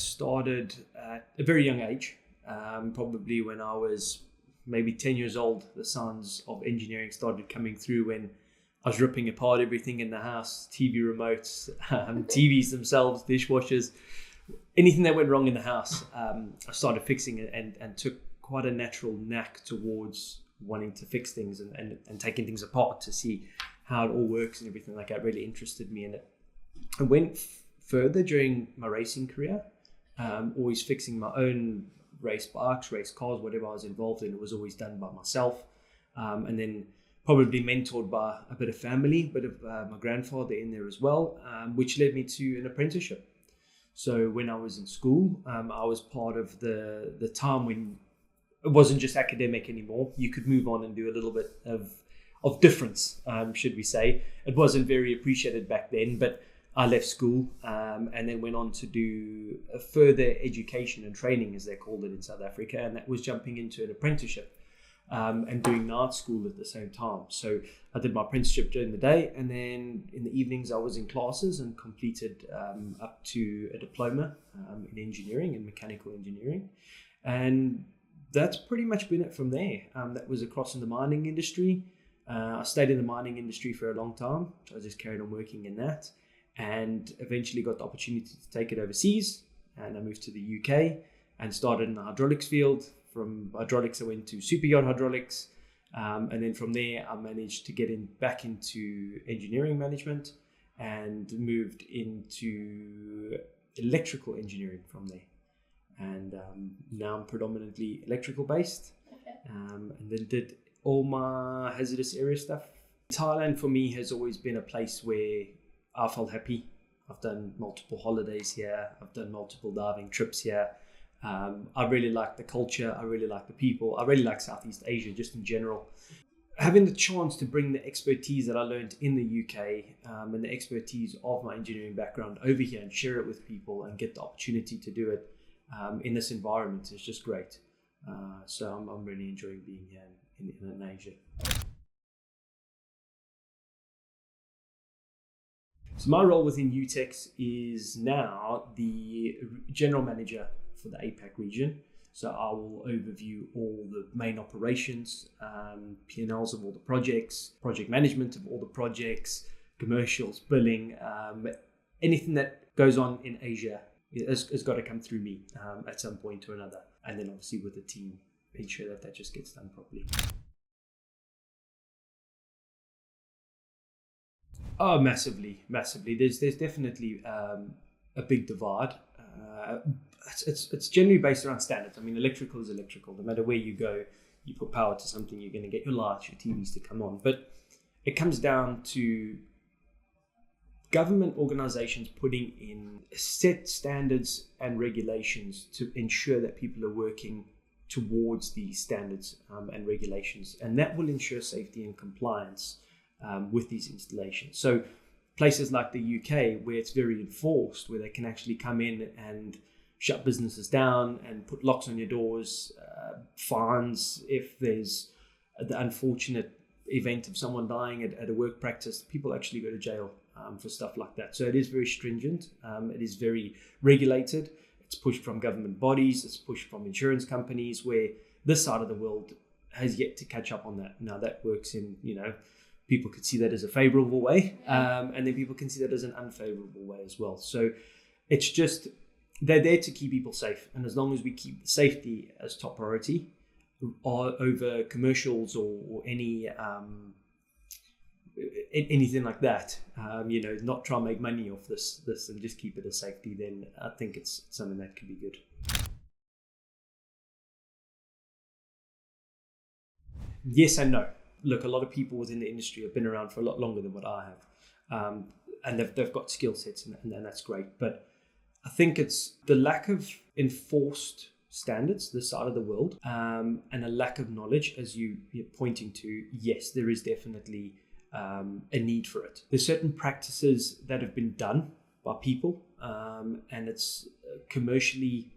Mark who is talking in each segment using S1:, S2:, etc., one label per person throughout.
S1: started at a very young age, probably when I was maybe 10 years old. The sounds of engineering started coming through when I was ripping apart everything in the house, TV remotes, TVs themselves, dishwashers, anything that went wrong in the house. I started fixing it and took quite a natural knack towards wanting to fix things and taking things apart to see how it all works and everything like that. Really interested me in it. I went further during my racing career, always fixing my own race bikes, race cars, whatever I was involved in. It was always done by myself. And then probably mentored by a bit of family, a bit of my grandfather in there as well, which led me to an apprenticeship. So when I was in school, I was part of the time when it wasn't just academic anymore. You could move on and do a little bit of difference, should we say. It wasn't very appreciated back then, but I left school and then went on to do a further education and training, as they called it in South Africa, and that was jumping into an apprenticeship. And doing night school at the same time. So I did my apprenticeship during the day, and then in the evenings I was in classes and completed up to a diploma in engineering and mechanical engineering. And that's pretty much been it from there. That was across in the mining industry. I stayed in the mining industry for a long time. So I just carried on working in that, and eventually got the opportunity to take it overseas. And I moved to the UK and started in the hydraulics field. From hydraulics, I went to superyacht hydraulics, and then from there, I managed to get back into engineering management and moved into electrical engineering from there. And now I'm predominantly electrical based, and then did all my hazardous area stuff. Thailand for me has always been a place where I felt happy. I've done multiple holidays here. I've done multiple diving trips here. I really like the culture. I really like the people. I really like Southeast Asia just in general. Having the chance to bring the expertise that I learned in the UK and the expertise of my engineering background over here and share it with people and get the opportunity to do it in this environment is just great. So I'm really enjoying being here in Asia. So my role within Eutex is now the general manager for the APAC region. So I will overview all the main operations, P&Ls of all the projects, project management of all the projects, commercials, billing, anything that goes on in Asia has got to come through me at some point or another. And then obviously with the team, ensure that just gets done properly. Oh, massively. There's definitely a big divide. It's generally based around standards. I mean, electrical is electrical. No matter where you go, you put power to something, you're going to get your lights, your TVs to come on. But it comes down to government organizations putting in set standards and regulations to ensure that people are working towards these standards and regulations. And that will ensure safety and compliance with these installations. So places like the UK, where it's very enforced, where they can actually come in and shut businesses down and put locks on your doors, fines if there's the unfortunate event of someone dying at a work practice, people actually go to jail for stuff like that. So it is very stringent. It is very regulated. It's pushed from government bodies. It's pushed from insurance companies, where this side of the world has yet to catch up on that. Now that works in, people could see that as a favorable way, and then people can see that as an unfavorable way as well. So it's just, they're there to keep people safe. And as long as we keep safety as top priority over commercials or any anything like that, not try and make money off this and just keep it as safety, then I think it's something that could be good. Yes and no. Look, a lot of people within the industry have been around for a lot longer than what I have, and they've got skill sets, and that's great. But I think it's the lack of enforced standards this side of the world, and a lack of knowledge, as you're pointing to. Yes, there is definitely a need for it. There's certain practices that have been done by people, and it's commercially,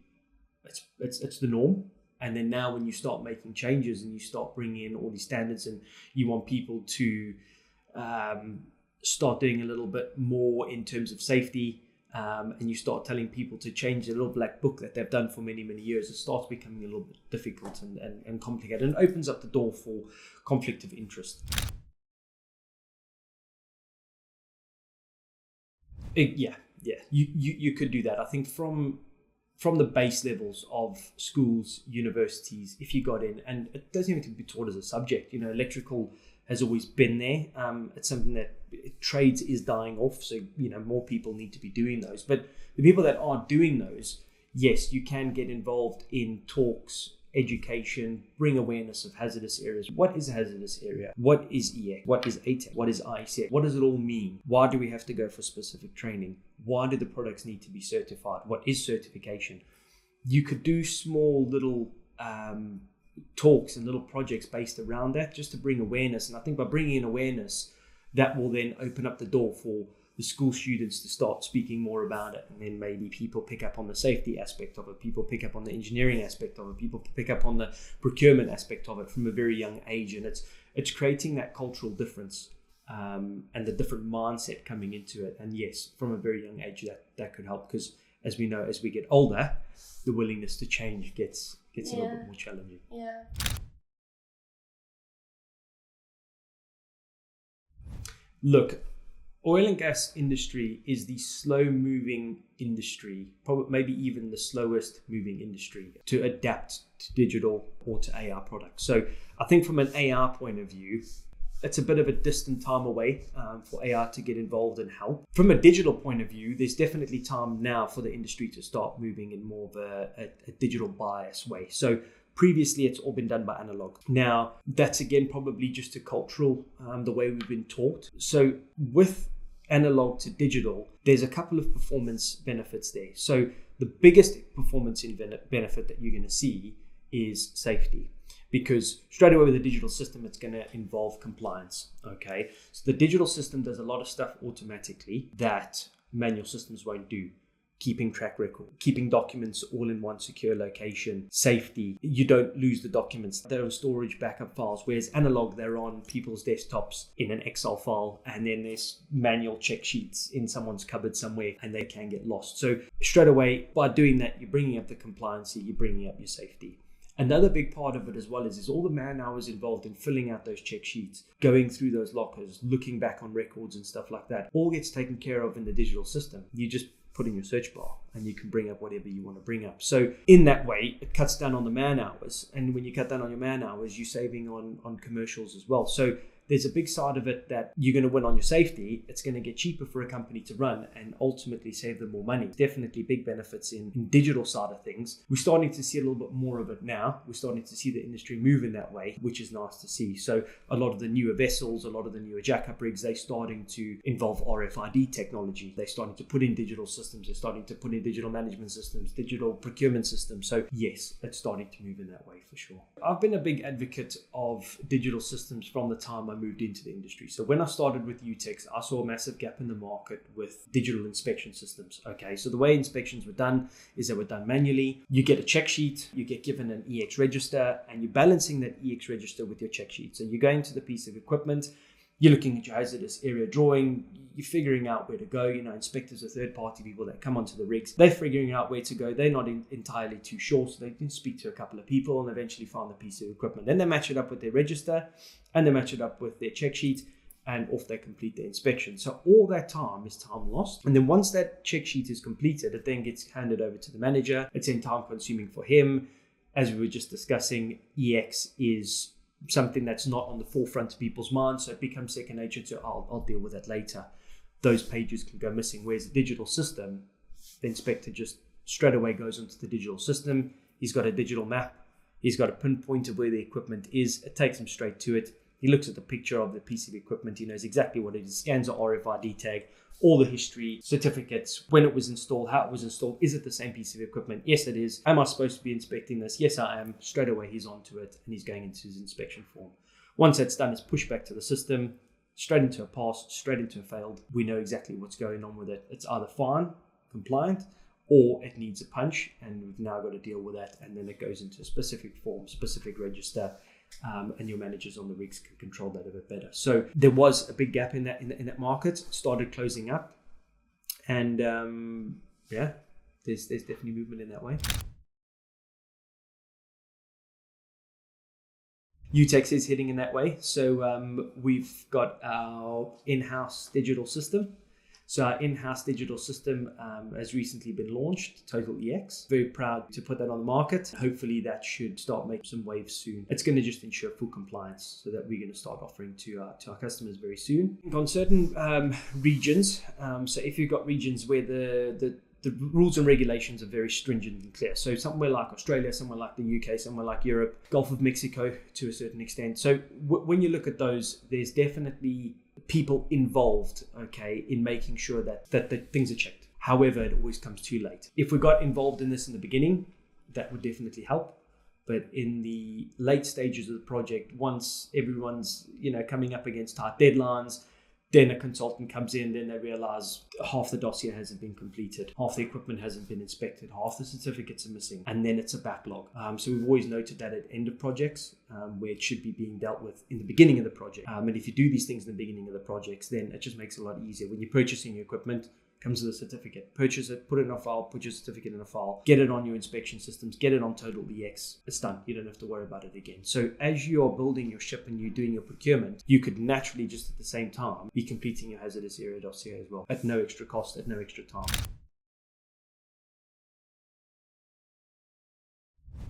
S1: it's the norm. And then now when you start making changes and you start bringing in all these standards and you want people to start doing a little bit more in terms of safety, and you start telling people to change the little black book that they've done for many, many years, it starts becoming a little bit difficult and complicated, and opens up the door for conflict of interest. You could do that. I think from the base levels of schools, universities, if you got in, and it doesn't even have to be taught as a subject. Electrical has always been there. It's something that trades is dying off, so more people need to be doing those. But the people that are doing those, yes, you can get involved in talks, education, bring awareness of hazardous areas. What is a hazardous area? What is EX? What is ATEX? What is ICX? What does it all mean? Why do we have to go for specific training? Why do the products need to be certified? What is certification? You could do small little talks and little projects based around that, just to bring awareness. And I think by bringing in awareness, that will then open up the door for the school students to start speaking more about it. And then maybe people pick up on the safety aspect of it, people pick up on the engineering aspect of it, people pick up on the procurement aspect of it from a very young age. And it's creating that cultural difference and the different mindset coming into it. And yes, from a very young age, that could help, because as we know, as we get older, the willingness to change gets a little bit more challenging.
S2: Yeah.
S1: Look, oil and gas industry is the slow moving industry, probably maybe even the slowest moving industry to adapt to digital or to AR products. So I think from an AR point of view, it's a bit of a distant time away for AR to get involved and help. From a digital point of view, there's definitely time now for the industry to start moving in more of a digital bias way. So previously, it's all been done by analog. Now, that's again probably just a cultural, the way we've been taught. So with analog to digital, there's a couple of performance benefits there. So the biggest performance benefit that you're going to see is safety, because straight away with the digital system, it's going to involve compliance. Okay, so the digital system does a lot of stuff automatically that manual systems won't do. Keeping track record, keeping documents all in one secure location, safety. You don't lose the documents. They're on storage backup files, whereas analog, they're on people's desktops in an Excel file, and then there's manual check sheets in someone's cupboard somewhere, and they can get lost. So straight away, by doing that, you're bringing up the compliance, you're bringing up your safety. Another big part of it as well is all the man hours involved in filling out those check sheets, going through those lockers, looking back on records and stuff like that. All gets taken care of in the digital system. You just put in your search bar and you can bring up whatever you want to bring up. So in that way, it cuts down on the man hours. And when you cut down on your man hours, you're saving on commercials as well. So there's a big side of it that you're going to win on your safety. It's going to get cheaper for a company to run and ultimately save them more money. Definitely big benefits in digital side of things. We're starting to see a little bit more of it now. We're starting to see the industry move in that way, which is nice to see. So a lot of the newer vessels, a lot of the newer jackup rigs, they're starting to involve RFID technology. They're starting to put in digital systems. They're starting to put in digital management systems, digital procurement systems. So yes, it's starting to move in that way for sure. I've been a big advocate of digital systems from the time I moved into the industry. So when I started with Eutex, I saw a massive gap in the market with digital inspection systems. Okay, so the way inspections were done is they were done manually. You get a check sheet, you get given an EX register, and you're balancing that EX register with your check sheet. So you're going to the piece of equipment, you're looking at your hazardous area drawing, you're figuring out where to go. Inspectors are third-party people that come onto the rigs. They're figuring out where to go. They're not entirely too sure, so they can speak to a couple of people and eventually find the piece of equipment. Then they match it up with their register and they match it up with their check sheet, and off they complete their inspection. So all that time is time lost. And then once that check sheet is completed, it then gets handed over to the manager. It's then time consuming for him. As we were just discussing, EX is something that's not on the forefront of people's minds, so it becomes second nature to I'll deal with that later. Those pages can go missing. Whereas the digital system, the inspector just straight away goes into the digital system. He's got a digital map. He's got a pinpoint of where the equipment is. It takes him straight to it. He looks at the picture of the piece of equipment. He knows exactly what it is. Scans the RFID tag, all the history, certificates, when it was installed, how it was installed. Is it the same piece of equipment? Yes, it is. Am I supposed to be inspecting this? Yes, I am. Straight away, he's onto it and he's going into his inspection form. Once that's done, it's pushed back to the system, straight into a pass, straight into a failed. We know exactly what's going on with it. It's either fine, compliant, or it needs a punch, and we've now got to deal with that. And then it goes into a specific form, specific register, and your managers on the rigs can control that a bit better. So there was a big gap in that market. It started closing up, And yeah, there's definitely movement in that way. Eutex is heading in that way. So we've got our in-house digital system. So our in-house digital system has recently been launched, Total EX. Very proud to put that on the market. Hopefully that should start making some waves soon. It's going to just ensure full compliance so that we're going to start offering to our customers very soon. On certain regions, so if you've got regions where the rules and regulations are very stringent and clear. So somewhere like Australia, somewhere like the UK, somewhere like Europe, Gulf of Mexico to a certain extent. So when you look at those, there's definitely people involved, okay, in making sure that the things are checked. However, it always comes too late. If we got involved in this in the beginning, that would definitely help. But in the late stages of the project, once everyone's coming up against tight deadlines, then a consultant comes in, then they realize half the dossier hasn't been completed, half the equipment hasn't been inspected, half the certificates are missing, and then it's a backlog. So we've always noted that at end of projects, where it should be being dealt with in the beginning of the project. And if you do these things in the beginning of the projects, then it just makes it a lot easier. When you're purchasing your equipment, comes with a certificate. Purchase it, put it in a file, put your certificate in a file, get it on your inspection systems, get it on Total EX. It's done. You don't have to worry about it again. So as you are building your ship and you're doing your procurement, you could naturally just at the same time be completing your hazardous area dossier as well at no extra cost, at no extra time.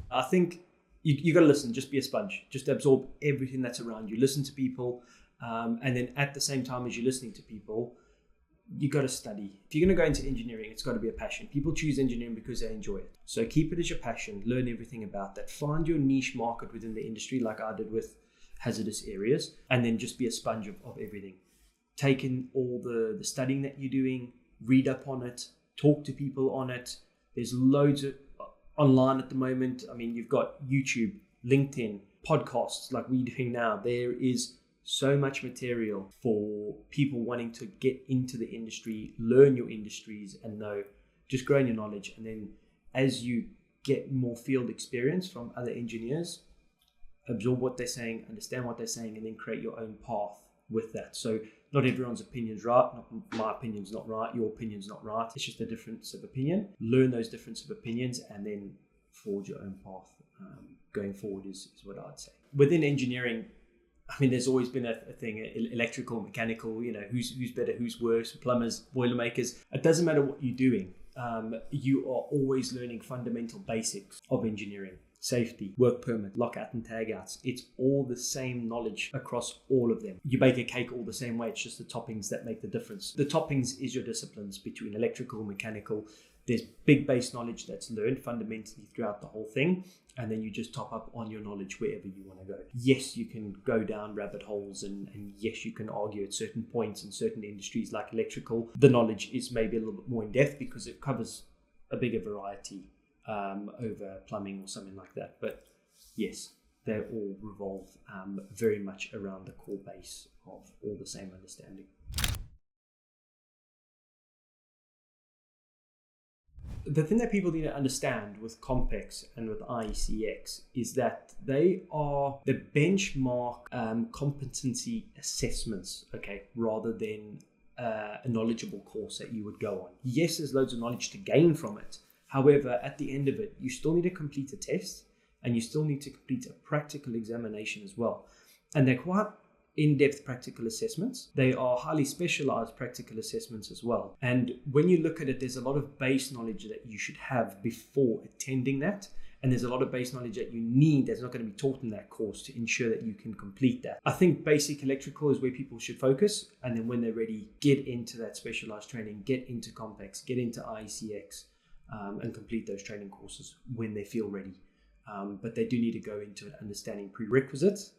S1: I think you got to listen, just be a sponge, just absorb everything that's around you, listen to people, and then at the same time as you're listening to people, you got to study. If you're going to go into engineering, it's got to be a passion. People choose engineering because they enjoy it. So keep it as your passion, learn everything about that, find your niche market within the industry like I did with hazardous areas, and then just be a sponge of everything. Take in all the studying that you're doing, read up on it, talk to people on it. There's loads of online at the moment. I mean, you've got YouTube, LinkedIn, podcasts like we're doing now. There is so much material for people wanting to get into the industry, learn your industries, and just growing your knowledge. And then as you get more field experience from other engineers, absorb what they're saying, understand what they're saying, and then create your own path with that. So not everyone's opinion's right. My opinion's not right. Your opinion's not right. It's just a difference of opinion. Learn those differences of opinions and then forge your own path. Going forward is what I'd say. Within engineering, I mean, there's always been a thing, electrical, mechanical, who's better, who's worse, plumbers, boilermakers. It doesn't matter what you're doing. You are always learning fundamental basics of engineering. Safety, work permit, lockout and tagouts. It's all the same knowledge across all of them. You bake a cake all the same way. It's just the toppings that make the difference. The toppings is your disciplines between electrical, mechanical. There's big base knowledge that's learned fundamentally throughout the whole thing. And then you just top up on your knowledge wherever you want to go. Yes, you can go down rabbit holes and yes, you can argue at certain points in certain industries like electrical. The knowledge is maybe a little bit more in depth because it covers a bigger variety over plumbing or something like that. But yes, they all revolve very much around the core base of all the same understanding. The thing that people need to understand with Compex and with IECX is that they are the benchmark competency assessments, okay, rather than a knowledgeable course that you would go on. Yes, there's loads of knowledge to gain from it. However, at the end of it, you still need to complete a test and you still need to complete a practical examination as well. And they're quite in-depth practical assessments. They are highly specialized practical assessments as well. And when you look at it, there's a lot of base knowledge that you should have before attending that. And there's a lot of base knowledge that you need that's not going to be taught in that course to ensure that you can complete that. I think basic electrical is where people should focus. And then when they're ready, get into that specialized training, get into Compex, get into IECX, and complete those training courses when they feel ready. But they do need to go into it understanding prerequisites,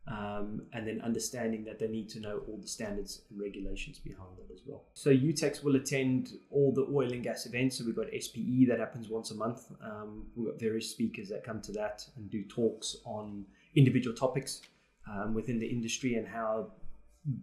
S1: and then understanding that they need to know all the standards and regulations behind it as well. So Eutex will attend all the oil and gas events. So we've got SPE that happens once a month. We've got various speakers that come to that and do talks on individual topics within the industry and how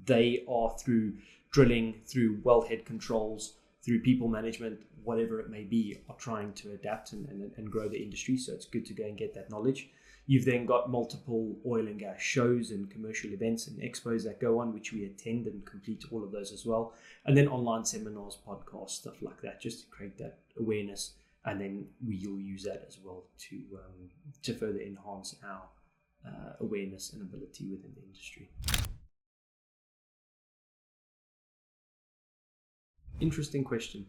S1: they are through drilling, through wellhead controls, through people management, whatever it may be, are trying to adapt and grow the industry. So it's good to go and get that knowledge. You've then got multiple oil and gas shows and commercial events and expos that go on, which we attend and complete all of those as well. And then online seminars, podcasts, stuff like that, just to create that awareness. And then we'll use that as well to further enhance our awareness and ability within the industry. Interesting question.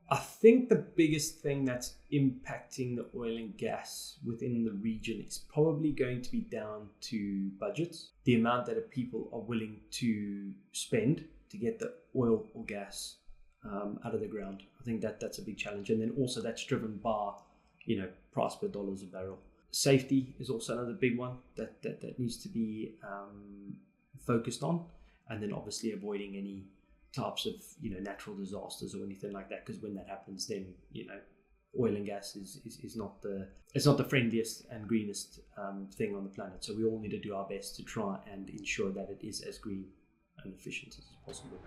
S1: I think the biggest thing that's impacting the oil and gas within the region is probably going to be down to budgets, the amount that people are willing to spend to get the oil or gas out of the ground. I think that's a big challenge. And then also that's driven by, price per dollars a barrel. Safety is also another big one that needs to be focused on. And then obviously avoiding any types of natural disasters or anything like that, because when that happens, then oil and gas is not the friendliest and greenest thing on the planet. So we all need to do our best to try and ensure that it is as green and efficient as possible.